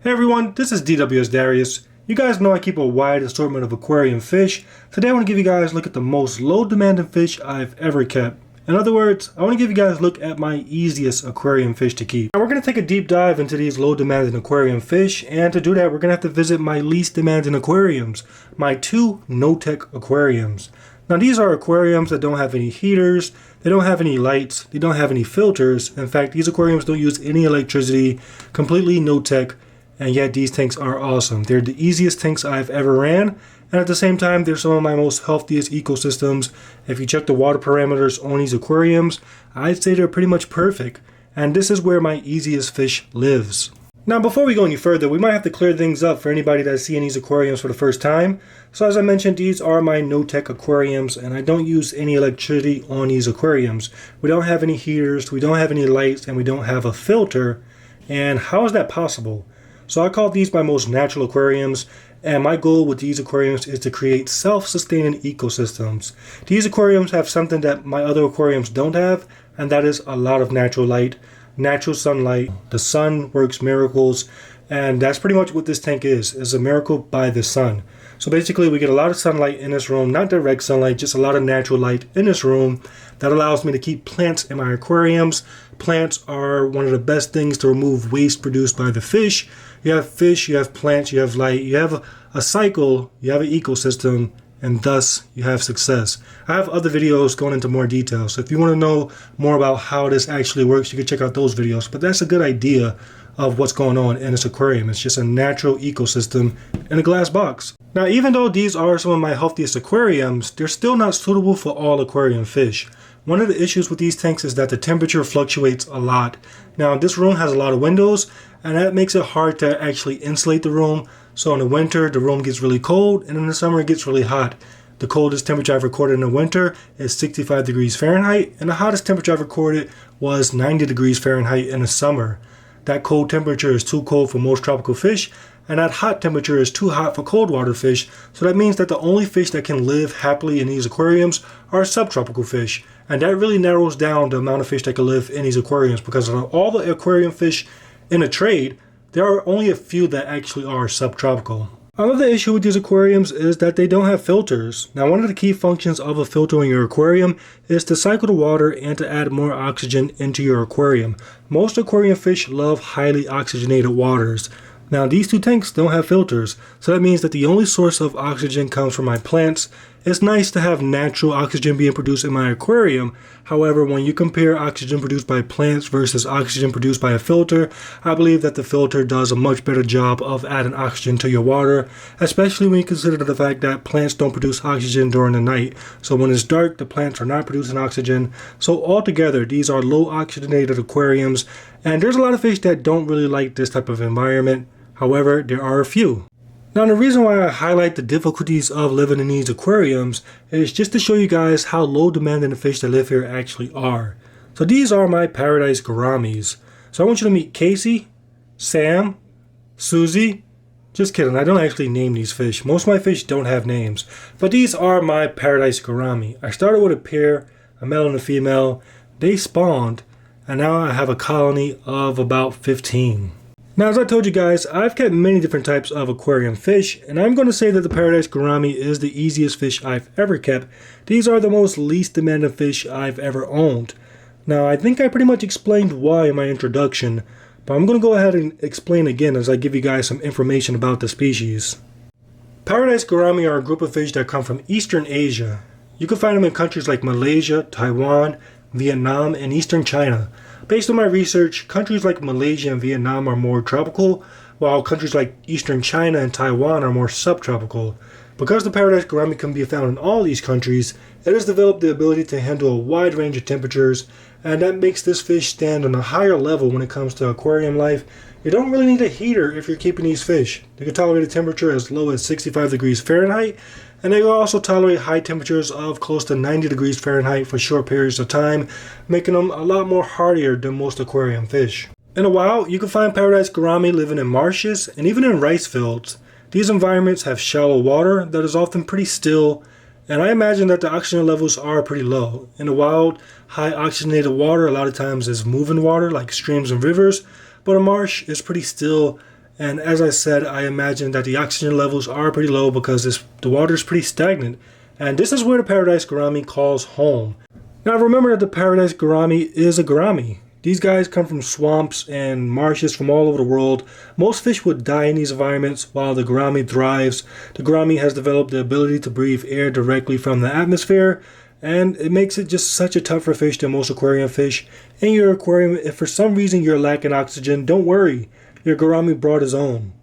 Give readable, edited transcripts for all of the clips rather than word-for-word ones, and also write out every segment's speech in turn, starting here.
Hey everyone, this is DWS Darius. You guys know I keep a wide assortment of aquarium fish. Today I want to give you guys a look at the most low demanding fish I've ever kept. In other words, I want to give you guys a look at my easiest aquarium fish to keep. Now we're going to take a deep dive into these low demanding aquarium fish, and to do that we're going to have to visit my least demanding aquariums, my two no-tech aquariums. Now these are aquariums that don't have any heaters, they don't have any lights, they don't have any filters. In fact, these aquariums don't use any electricity, completely no-tech. And yet these tanks are awesome. They're the easiest tanks I've ever ran, and at the same time they're some of my most healthiest ecosystems. If you check the water parameters on these aquariums, I'd say they're pretty much perfect, and this is where my easiest fish lives. Now before we go any further, we might have to clear things up for anybody that's seeing these aquariums for the first time. So as I mentioned, these are my no-tech aquariums, and I don't use any electricity on these aquariums. We don't have any heaters, we don't have any lights, and we don't have a filter. And how is that possible? So I call these my most natural aquariums, and my goal with these aquariums is to create self-sustaining ecosystems. These aquariums have something that my other aquariums don't have, and that is a lot of natural light, natural sunlight. The sun works miracles, and that's pretty much what this tank is a miracle by the sun. So basically we get a lot of sunlight in this room, not direct sunlight, just a lot of natural light in this room that allows me to keep plants in my aquariums. Plants are one of the best things to remove waste produced by the fish. You have fish, you have plants, you have light, you have a cycle, you have an ecosystem, and thus you have success. I have other videos going into more detail, so if you want to know more about how this actually works, you can check out those videos. But that's a good idea of what's going on in this aquarium. It's just a natural ecosystem in a glass box. Now, even though these are some of my healthiest aquariums, they're still not suitable for all aquarium fish. One of the issues with these tanks is that the temperature fluctuates a lot. Now, this room has a lot of windows, and that makes it hard to actually insulate the room. So in the winter, the room gets really cold, and in the summer, it gets really hot. The coldest temperature I've recorded in the winter is 65 degrees Fahrenheit, and the hottest temperature I've recorded was 90 degrees Fahrenheit in the summer. That cold temperature is too cold for most tropical fish, and that hot temperature is too hot for cold water fish. So that means that the only fish that can live happily in these aquariums are subtropical fish. And that really narrows down the amount of fish that can live in these aquariums, because of all the aquarium fish in the trade, there are only a few that actually are subtropical. Another issue with these aquariums is that they don't have filters. Now, one of the key functions of a filter in your aquarium is to cycle the water and to add more oxygen into your aquarium. Most aquarium fish love highly oxygenated waters. Now, these two tanks don't have filters, so that means that the only source of oxygen comes from my plants. It's nice to have natural oxygen being produced in my aquarium. However, when you compare oxygen produced by plants versus oxygen produced by a filter, I believe that the filter does a much better job of adding oxygen to your water, especially when you consider the fact that plants don't produce oxygen during the night. So when it's dark, the plants are not producing oxygen. So altogether, these are low oxygenated aquariums, and there's a lot of fish that don't really like this type of environment. However, there are a few. Now, the reason why I highlight the difficulties of living in these aquariums is just to show you guys how low demanding the fish that live here actually are. So these are my Paradise Gouramis. So I want you to meet Casey, Sam, Susie. Just kidding, I don't actually name these fish. Most of my fish don't have names. But these are my Paradise Gourami. I started with a pair, a male and a female. They spawned, and now I have a colony of about 15. Now, as I told you guys, I've kept many different types of aquarium fish, and I'm going to say that the Paradise Gourami is the easiest fish I've ever kept. These are the most least demanding fish I've ever owned. Now, I think I pretty much explained why in my introduction, but I'm going to go ahead and explain again as I give you guys some information about the species. Paradise Gourami are a group of fish that come from Eastern Asia. You can find them in countries like Malaysia, Taiwan, Vietnam, and Eastern China. Based on my research, countries like Malaysia and Vietnam are more tropical, while countries like Eastern China and Taiwan are more subtropical. Because the Paradise Gourami can be found in all these countries, it has developed the ability to handle a wide range of temperatures, and that makes this fish stand on a higher level when it comes to aquarium life. You don't really need a heater if you're keeping these fish. They can tolerate a temperature as low as 65 degrees Fahrenheit, and they will also tolerate high temperatures of close to 90 degrees Fahrenheit for short periods of time, making them a lot more hardier than most aquarium fish. In the wild, you can find Paradise Gourami living in marshes and even in rice fields. These environments have shallow water that is often pretty still, and I imagine that the oxygen levels are pretty low. In the wild, high oxygenated water a lot of times is moving water like streams and rivers, but a marsh is pretty still And as I said, I imagine that the oxygen levels are pretty low because the water is pretty stagnant. And this is where the Paradise Gourami calls home. Now remember that the Paradise Gourami is a gourami. These guys come from swamps and marshes from all over the world. Most fish would die in these environments while the gourami thrives. The gourami has developed the ability to breathe air directly from the atmosphere, and it makes it just such a tougher fish than most aquarium fish. In your aquarium, if for some reason you're lacking oxygen, don't worry. Your gourami brought his own.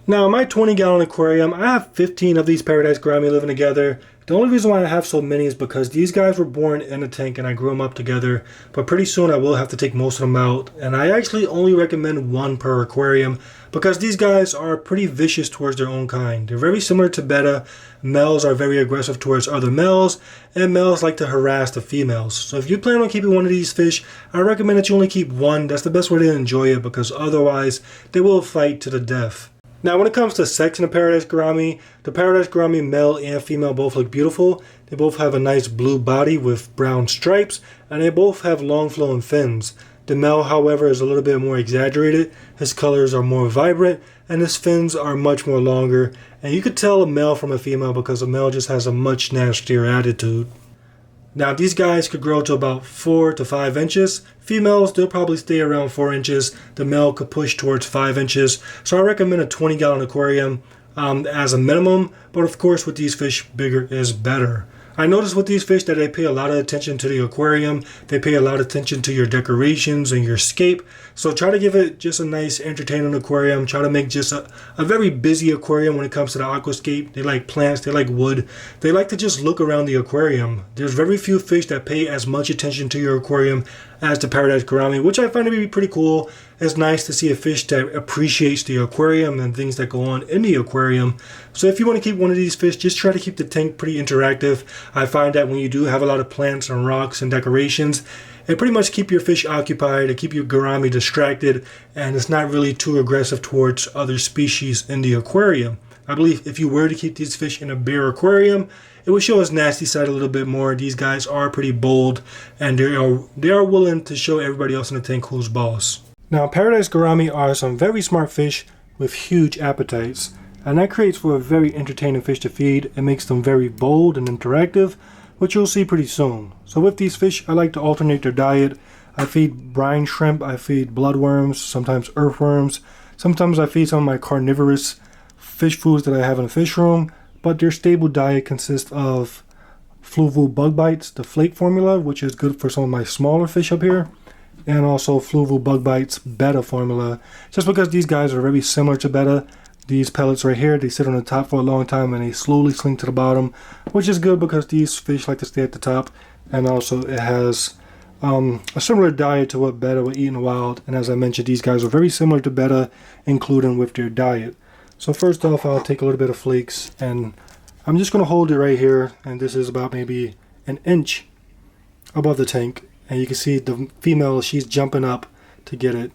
Now in my 20-gallon aquarium, I have 15 of these Paradise Gourami living together. The only reason why I have so many is because these guys were born in a tank and I grew them up together. But pretty soon I will have to take most of them out. And I actually only recommend one per aquarium because these guys are pretty vicious towards their own kind. They're very similar to betta. Males are very aggressive towards other males, and males like to harass the females. So if you plan on keeping one of these fish, I recommend that you only keep one. That's the best way to enjoy it because otherwise they will fight to the death. Now when it comes to sex in the Paradise Gourami male and female both look beautiful. They both have a nice blue body with brown stripes, and they both have long flowing fins. The male, however, is a little bit more exaggerated. His colors are more vibrant, and his fins are much more longer. And you could tell a male from a female because a male just has a much nastier attitude. Now these guys could grow to about 4 to 5 inches. Females, they'll probably stay around 4 inches. The male could push towards 5 inches. So I recommend a 20-gallon aquarium as a minimum. But of course with these fish, bigger is better. I noticed with these fish that they pay a lot of attention to the aquarium. They pay a lot of attention to your decorations and your scape. So try to give it just a nice entertaining aquarium. Try to make just a very busy aquarium when it comes to the aquascape. They like plants, they like wood. They like to just look around the aquarium. There's very few fish that pay as much attention to your aquarium as the Paradise Gourami, which I find to be pretty cool. It's nice to see a fish that appreciates the aquarium and things that go on in the aquarium. So if you want to keep one of these fish, just try to keep the tank pretty interactive. I find that when you do have a lot of plants and rocks and decorations, it pretty much keep your fish occupied and keep your gourami distracted, and it's not really too aggressive towards other species in the aquarium. I believe if you were to keep these fish in a bare aquarium, it would show his nasty side a little bit more. These guys are pretty bold, and they are willing to show everybody else in the tank who's boss. Now Paradise Gourami are some very smart fish with huge appetites, and that creates for a very entertaining fish to feed. It makes them very bold and interactive, which you'll see pretty soon. So with these fish, I like to alternate their diet. I feed brine shrimp, I feed bloodworms, sometimes earthworms. Sometimes I feed some of my carnivorous fish foods that I have in the fish room, but their stable diet consists of fluval bug bites, the flake formula, which is good for some of my smaller fish up here, and also fluval bug bites betta formula, just because these guys are very similar to betta. These pellets right here, they sit on the top for a long time and they slowly sink to the bottom, which is good because these fish like to stay at the top. And also it has a similar diet to what betta would eat in the wild. And as I mentioned, these guys are very similar to betta, including with their diet. So first off, I'll take a little bit of flakes and I'm just going to hold it right here. And this is about maybe an inch above the tank. And you can see the female, she's jumping up to get it.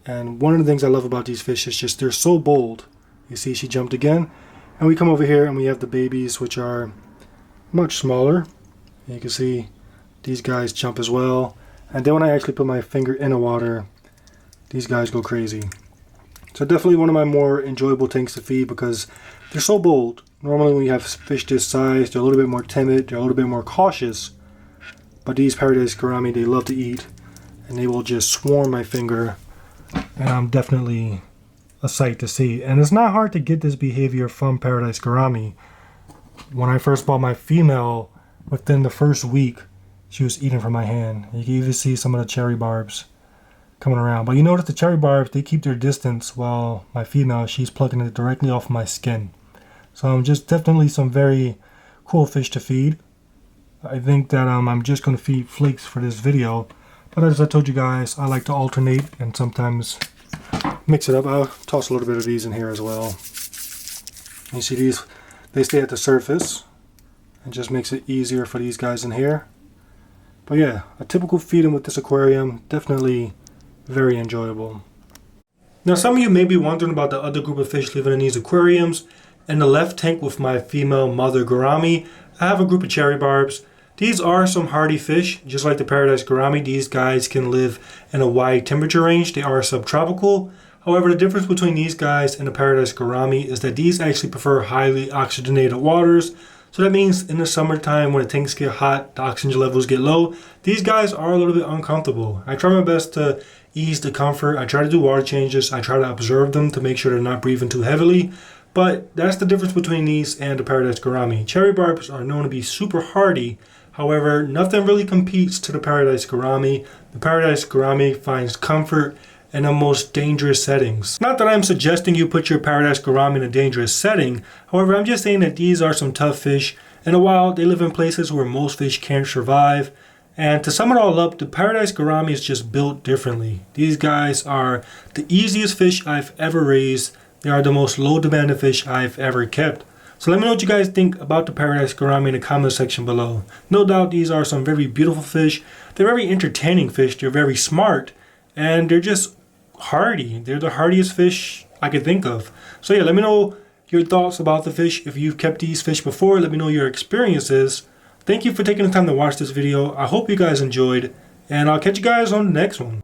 And one of the things I love about these fish is just they're so bold. You see she jumped again. And we come over here and we have the babies, which are much smaller. And you can see these guys jump as well. And then when I actually put my finger in the water, these guys go crazy. So definitely one of my more enjoyable tanks to feed because they're so bold. Normally when you have fish this size, they're a little bit more timid, they're a little bit more cautious. But these Paradise Gourami, they love to eat. And they will just swarm my finger. And I'm definitely a sight to see. And it's not hard to get this behavior from Paradise Gourami. When I first bought my female, within the first week, she was eating from my hand. You can even see some of the cherry barbs coming around. But you notice the cherry barbs, they keep their distance while my female, she's plucking it directly off my skin. So just definitely some very cool fish to feed. I think that I'm just going to feed flakes for this video. But as I told you guys, I like to alternate and sometimes mix it up. I'll toss a little bit of these in here as well. You see these, they stay at the surface. It just makes it easier for these guys in here. But yeah, a typical feeding with this aquarium, definitely very enjoyable. Now some of you may be wondering about the other group of fish living in these aquariums. In the left tank with my female mother gourami, I have a group of cherry barbs. These are some hardy fish, just like the Paradise Gourami. These guys can live in a wide temperature range. They are subtropical. However, the difference between these guys and the Paradise Gourami is that these actually prefer highly oxygenated waters. So that means in the summertime when the tanks get hot, the oxygen levels get low, these guys are a little bit uncomfortable. I try my best to ease the comfort. I try to do water changes. I try to observe them to make sure they're not breathing too heavily. But that's the difference between these and the Paradise Gourami. Cherry barbs are known to be super hardy. However, nothing really competes to the Paradise Gourami. The Paradise Gourami finds comfort in the most dangerous settings. Not that I'm suggesting you put your Paradise Gourami in a dangerous setting. However, I'm just saying that these are some tough fish. In the wild, they live in places where most fish can't survive. And to sum it all up, the Paradise Gourami is just built differently. These guys are the easiest fish I've ever raised. They are the most low demanded fish I've ever kept. So let me know what you guys think about the Paradise Gourami in the comment section below. No doubt these are some very beautiful fish. They're very entertaining fish. They're very smart. And they're just hardy. They're the hardiest fish I could think of. So yeah, let me know your thoughts about the fish. If you've kept these fish before, let me know your experiences. Thank you for taking the time to watch this video. I hope you guys enjoyed. And I'll catch you guys on the next one.